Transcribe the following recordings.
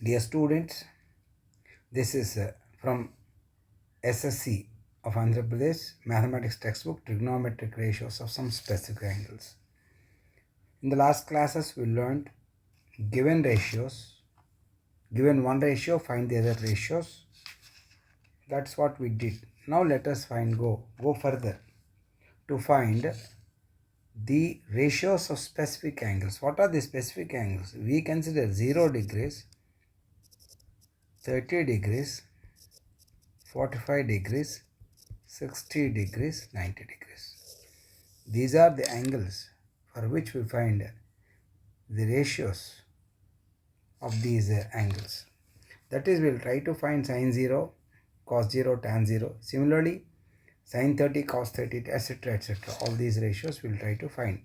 Dear students, this is from Ssc of Andhra Pradesh Mathematics textbook Trigonometric Ratios of some specific angles. In the last classes we learned given ratios, given one ratio find the other ratios. That's what we did. Now let us go further to find the ratios of specific angles. What are the specific angles? We consider 0 degrees, 30 degrees, 45 degrees, 60 degrees, 90 degrees. These are the angles for which we find the ratios of these angles. That is, we will try to find sin 0, cos 0, tan 0. Similarly, sin 30, cos 30, etc. etc. All these ratios we will try to find.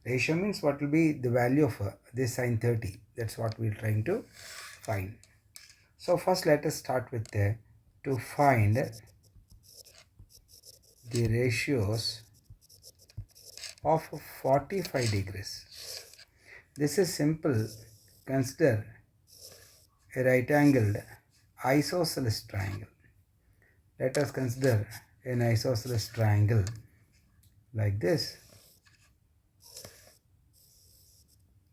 Ratio means what will be the value of this sin 30. That's what we are trying to find. So first let us start with to find the ratios of 45 degrees. This is simple. Consider a right angled isosceles triangle. Let us consider an isosceles triangle like this.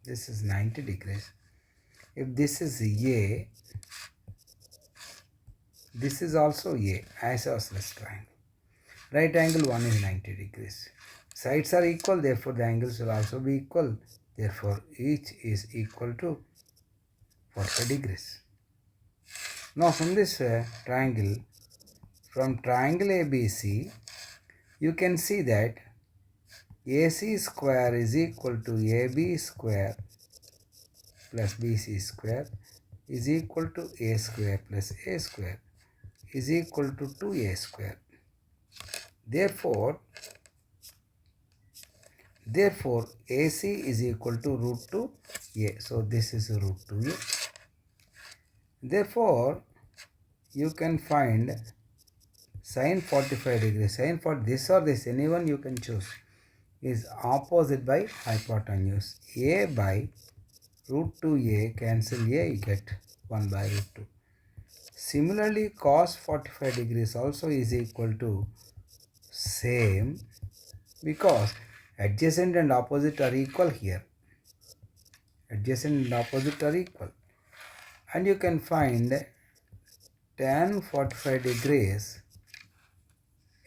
This is 90 degrees. If this is A, this is also A, isosceles triangle. Right angle one is 90 degrees. Sides are equal, therefore the angles will also be equal. Therefore, each is equal to 45 degrees. Now, from this triangle, from triangle ABC, you can see that AC square is equal to AB square plus BC square is equal to A square plus A square is equal to 2A square. Therefore, AC is equal to root 2A. So, this is root 2A. Therefore, you can find sin 45 degrees. Sin for this or this, anyone you can choose, is opposite by hypotenuse. A by root 2A, cancel A, you get 1 by root 2. Similarly, cos 45 degrees also is equal to same, because adjacent and opposite are equal here. Adjacent and opposite are equal. And you can find tan 45 degrees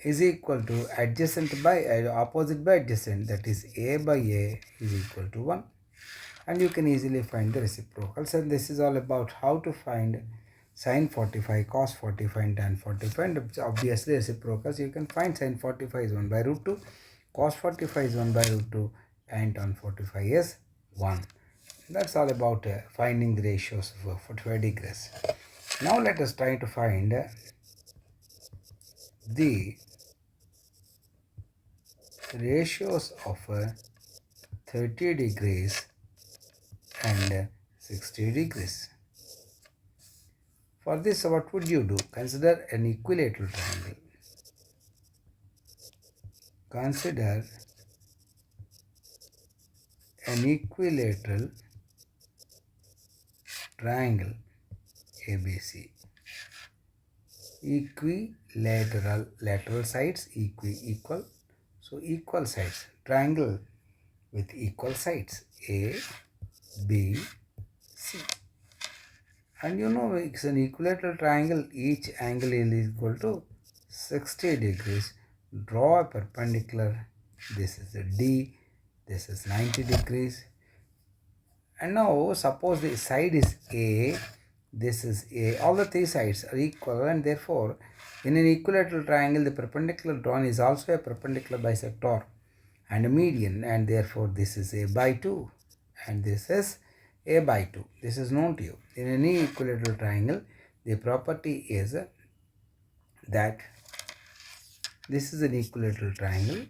is equal to adjacent by opposite by adjacent, that is A by A is equal to 1. And you can easily find the reciprocals. And this is all about how to find sin 45, cos 45 and tan 45. And obviously reciprocals, you can find sin 45 is 1 by root 2, cos 45 is 1 by root 2 and tan 45 is 1. That's all about finding the ratios of 45 degrees. Now let us try to find the ratios of 30 degrees and 60 degrees. For this, what would you do? Consider an equilateral triangle. Consider an equilateral triangle ABC. Equilateral, lateral sides equal. So equal sides, triangle with equal sides A, B, C. And you know, it's an equilateral triangle, each angle is equal to 60 degrees. Draw a perpendicular. This is a D, this is 90 degrees. And now suppose the side is A, this is A, all the three sides are equal, and therefore in an equilateral triangle the perpendicular drawn is also a perpendicular bisector and a median, and therefore this is A by 2 and this is A by 2. This is known to you. In any equilateral triangle, the property is that this is an equilateral triangle.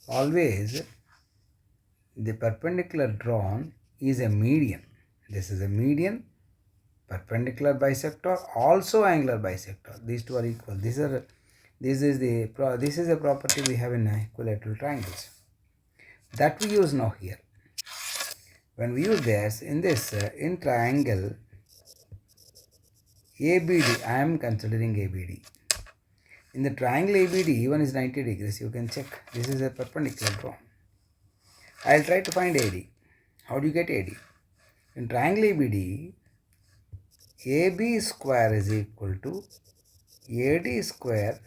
Always the perpendicular drawn is a median. This is a median, perpendicular bisector, also angular bisector. These two are equal. This is a property we have in equilateral triangles that we use now here. when we use this, in triangle ABD, I am considering ABD. In the triangle ABD, even is 90 degrees. You can check. This is a perpendicular drawn. I will try to find AD. How do you get AD? In triangle ABD, AB square is equal to AD square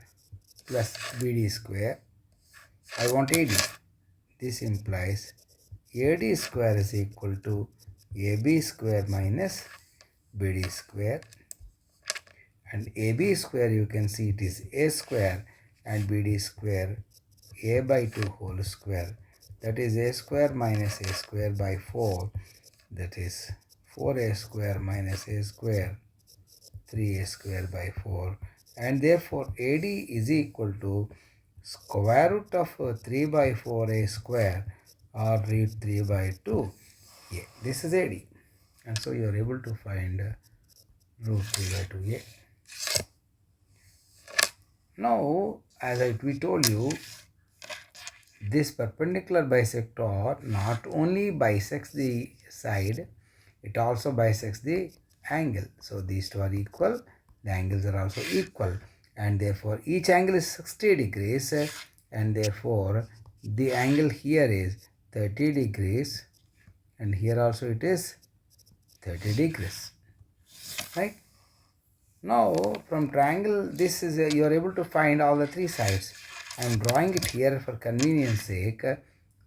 plus BD square. I want AD. This implies AD square is equal to AB square minus BD square. And AB square, you can see it is A square, and BD square A by 2 whole square. That is A square minus A square by 4. That is 4A square minus A square, 3A square by 4. And therefore AD is equal to square root of 3 by 4A square, or root 3 by 2. Yeah, this is AD. And so you are able to find root 3 by 2A. Now, as we told you, this perpendicular bisector not only bisects the side, it also bisects the angle. So these two are equal, the angles are also equal, and therefore each angle is 60 degrees, and therefore the angle here is 30 degrees, and here also it is 30 degrees, right? Now from triangle, this is you are able to find all the three sides. I am drawing it here for convenience sake,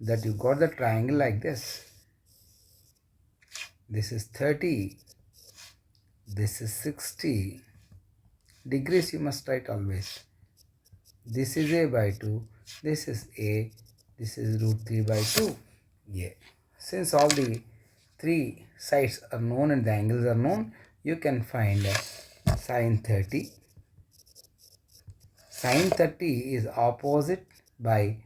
that you got the triangle like this. This is 30, this is 60 degrees, you must write always. This is A by 2, this is A, this is root 3 by 2. Yeah. Since all the three sides are known and the angles are known, you can find sine 30. Sine 30 is opposite by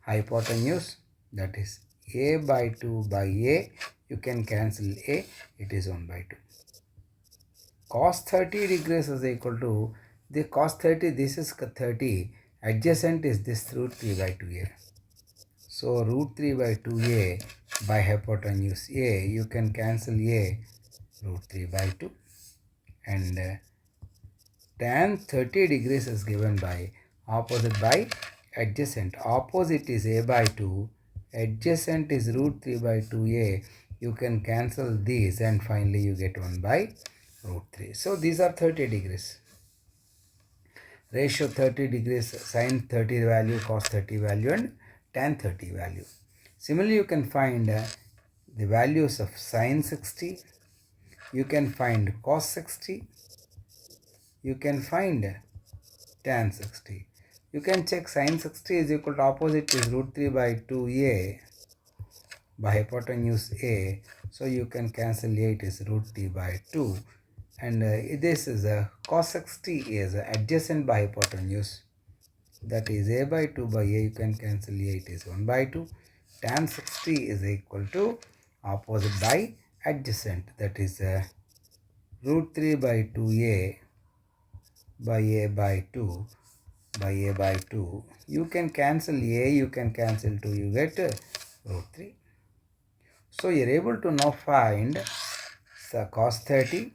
hypotenuse, that is A by 2 by A. You can cancel A, it is 1 by 2. Cos 30 degrees is equal to the cos 30, this is 30, adjacent is this root 3 by 2A. So root 3 by 2A by hypotenuse A, you can cancel A, root 3 by 2. And tan 30 degrees is given by opposite by adjacent. Opposite is A by 2, adjacent is root 3 by 2A. You can cancel these, and finally you get 1 by root 3. So these are 30 degrees. Ratio 30 degrees, sin 30 value, cos 30 value, and tan 30 value. Similarly, you can find the values of sin 60. You can find cos 60. You can find tan 60. You can check sin 60 is equal to opposite is root 3 by 2A by hypotenuse A. So you can cancel A, it is root 3 by 2. And this is cos 60 is adjacent by hypotenuse, that is A by 2 by A. You can cancel A, it is 1 by 2. Tan 60 is equal to opposite by adjacent, that is root 3 by 2A by A by 2 by A by 2. You can cancel A, you can cancel 2, you get root 3. So you are able to now find cos 30,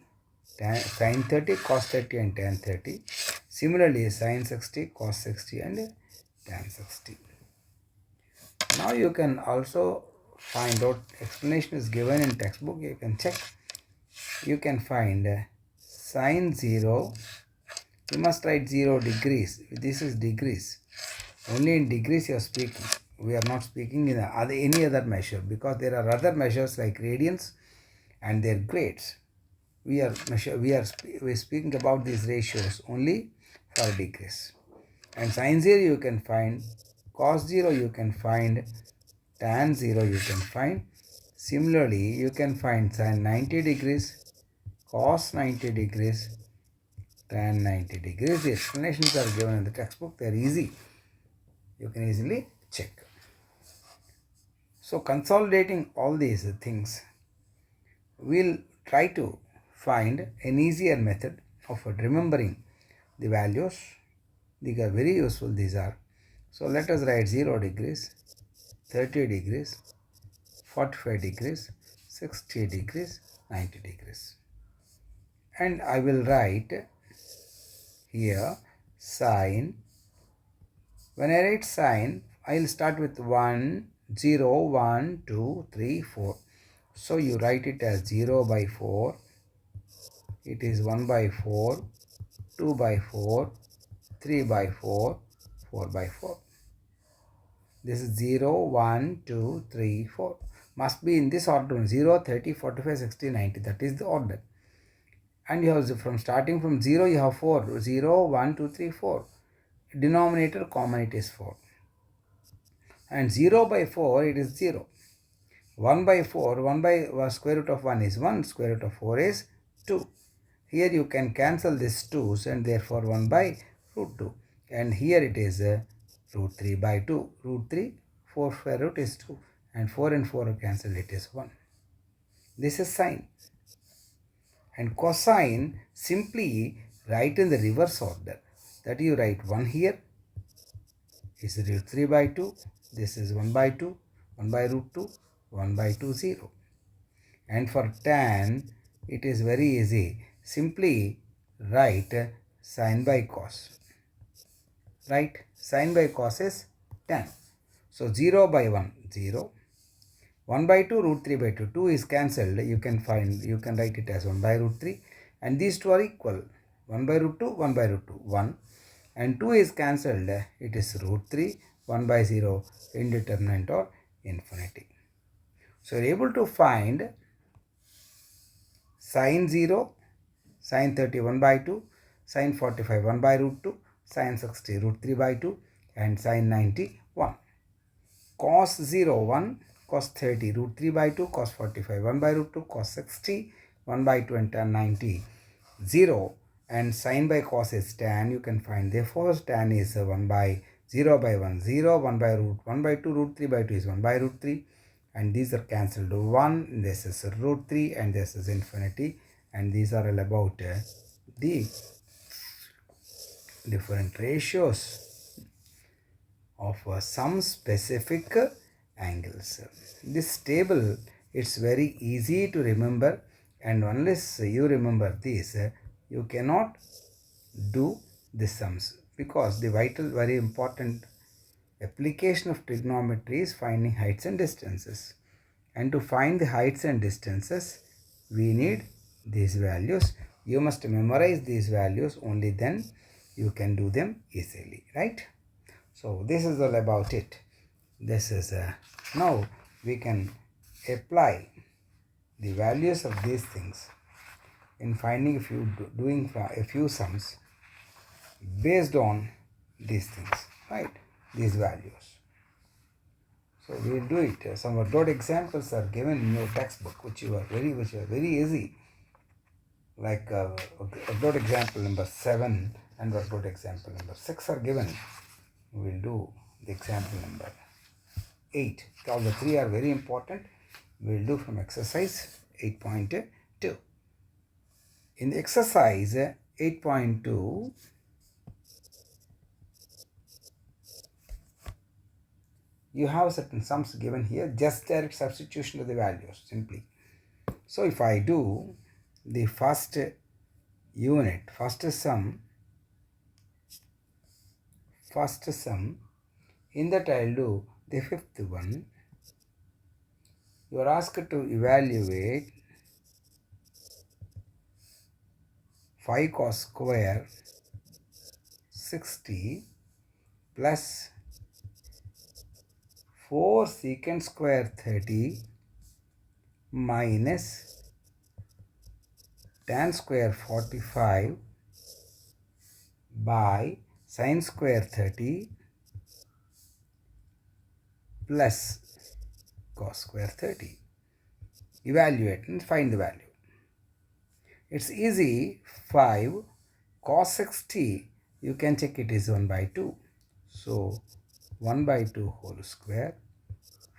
sin 30, cos 30 and tan 30. Similarly, sin 60, cos 60 and tan 60. Now you can also find out, explanation is given in textbook, you can check. You can find sin 0, you must write 0 degrees. This is degrees. Only in degrees you are speaking. We are not speaking in any other measure, because there are other measures like radians and their grades. We are speaking about these ratios only for degrees. And sin 0 you can find, cos 0 you can find, tan 0 you can find. Similarly, you can find sin 90 degrees, cos 90 degrees, tan 90 degrees. The explanations are given in the textbook. They are easy. You can easily check. So consolidating all these things, we'll try to find an easier method of remembering the values. These are very useful, these are. So let us write 0 degrees, 30 degrees, 45 degrees, 60 degrees, 90 degrees. And I will write here sine. When I write sine, I will start with 1, 0, 1, 2, 3, 4. So you write it as 0 by 4. It is 1 by 4, 2 by 4, 3 by 4, 4 by 4. This is 0, 1, 2, 3, 4. Must be in this order: 0, 30, 45, 60, 90. That is the order. And you have from starting from 0, you have 4. 0, 1, 2, 3, 4. Denominator common, it is 4. And 0 by 4, it is 0. 1 by 4, 1 by square root of 1 is 1, square root of 4 is 2. Here you can cancel these 2's and therefore 1 by root 2. And here it is root 3 by 2. Root 3, 4 square root is 2. And 4 and 4 are cancelled, it is 1. This is sine. And cosine, simply write in the reverse order. That you write 1 here is root 3 by 2. This is 1 by 2, 1 by root 2, 1 by 2, 0. And for tan, it is very easy. Simply write sine by cos. Right? Sine by cos is tan. So 0 by 1, 0. 1 by 2, root 3 by 2. 2 is cancelled. You can write it as 1 by root 3. And these two are equal. 1 by root 2, 1 by root 2, 1. And 2 is cancelled. It is root 3, 1 by 0, indeterminate or infinity. So you are able to find sine 0, sine 30, 1 by 2, sine 45, 1 by root 2, sine 60, root 3 by 2, and sine 90, 1. Cos 0, 1, cos 30, root 3 by 2, cos 45, 1 by root 2, cos 60, 1 by 20, and 90, 0. And sine by cos is tan. You can find, therefore tan is 1 by 0 by 1, 0, 1 by root 1 by 2, root 3 by 2 is 1 by root 3. And these are cancelled. 1, this is root 3, and this is infinity. And these are all about the different ratios of some specific angles. This table, it's very easy to remember, and unless you remember this, you cannot do the sums, because the vital, very important application of trigonometry is finding heights and distances. And to find the heights and distances, we need these values. You must memorize these values, only then you can do them easily, right? So this is all about it. This is now we can apply the values of these things in finding doing a few sums based on these things, right? These values. So we will do it. Some workload examples are given in your textbook, which are very easy. Like workload example number 7 and workload example number 6 are given. We will do the example number 8. All the 3 are very important. We will do from exercise 8.2. In the exercise 8.2, you have certain sums given here, just direct substitution of the values simply. So if I do the first unit, first sum, in that I will do the fifth one. You are asked to evaluate 5 cos square 60 plus 4 secant square 30 minus tan square 45 by sin square 30 plus cos square 30. Evaluate and find the value. It's easy. 5 cos 60, you can check it is 1 by 2. So 1 by 2 whole square,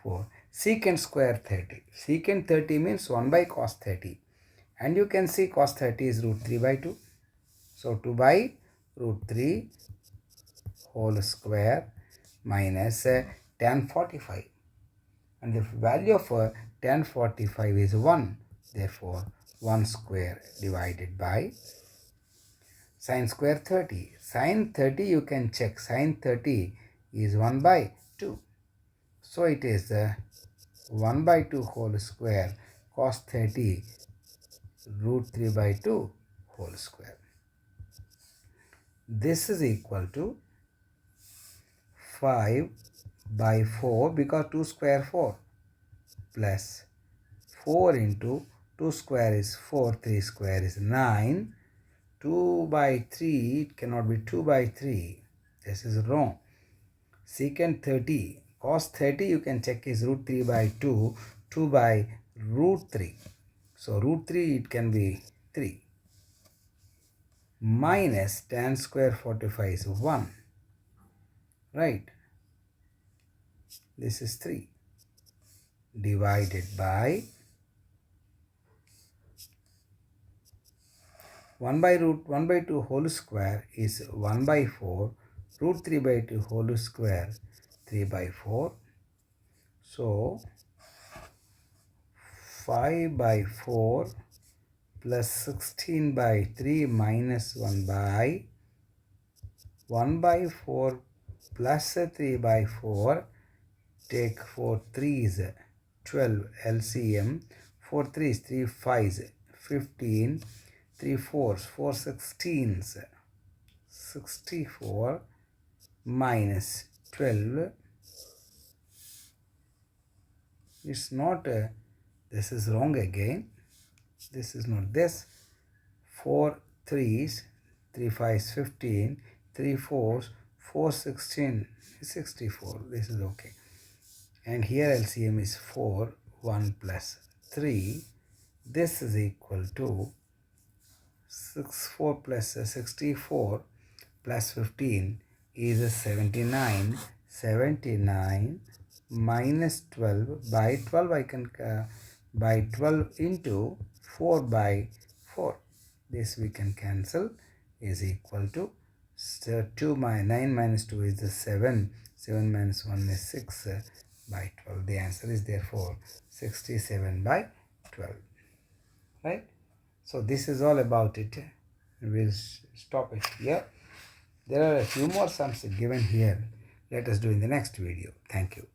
4 secant square 30. Secant 30 means 1 by cos 30. And you can see cos 30 is root 3 by 2. So 2 by root 3 whole square minus tan 45. and the value of 1045 is 1. Therefore, 1 square divided by sine square 30. Sine 30 you can check. Sine 30 is 1 by 2. So it is 1 by 2 whole square cos 30 root 3 by 2 whole square. This is equal to 5 by 4 because 2 square 4 plus 4 into 2 square is 4, 3 square is 9. 2 by 3, it cannot be 2 by 3. This is wrong. Secant 30, cos 30 you can check is root 3 by 2, 2 by root 3. So root 3 it can be 3. Minus tan square 45 is 1. Right. This is 3. Divided by 1 by root 1 by 2 whole square is 1 by 4. Root 3 by 2 whole square 3 by 4. So 5 by 4 plus 16 by 3 minus 1 by 4 plus 3 by 4. Take 4 3s 12 LCM. 4 3s 3 5s 15. 3 4s 4 16s 64 minus 12. It's not this is wrong again. This is not this. 4 3s 3 5s 15. 3 4s 4 16 64. This is okay. And here LCM is 4, 1 plus 3. This is equal to 4 plus 64 plus 15 is 79. 79 minus 12 by 12 I can by 12 into 4 by 4. This we can cancel is equal to 2 minus 9 minus 2 is 7. 7 minus 1 is 6 by 12. The answer is therefore 67 by 12. Right? So this is all about it. We'll stop it here. There are a few more sums given here. Let us do in the next video. Thank you.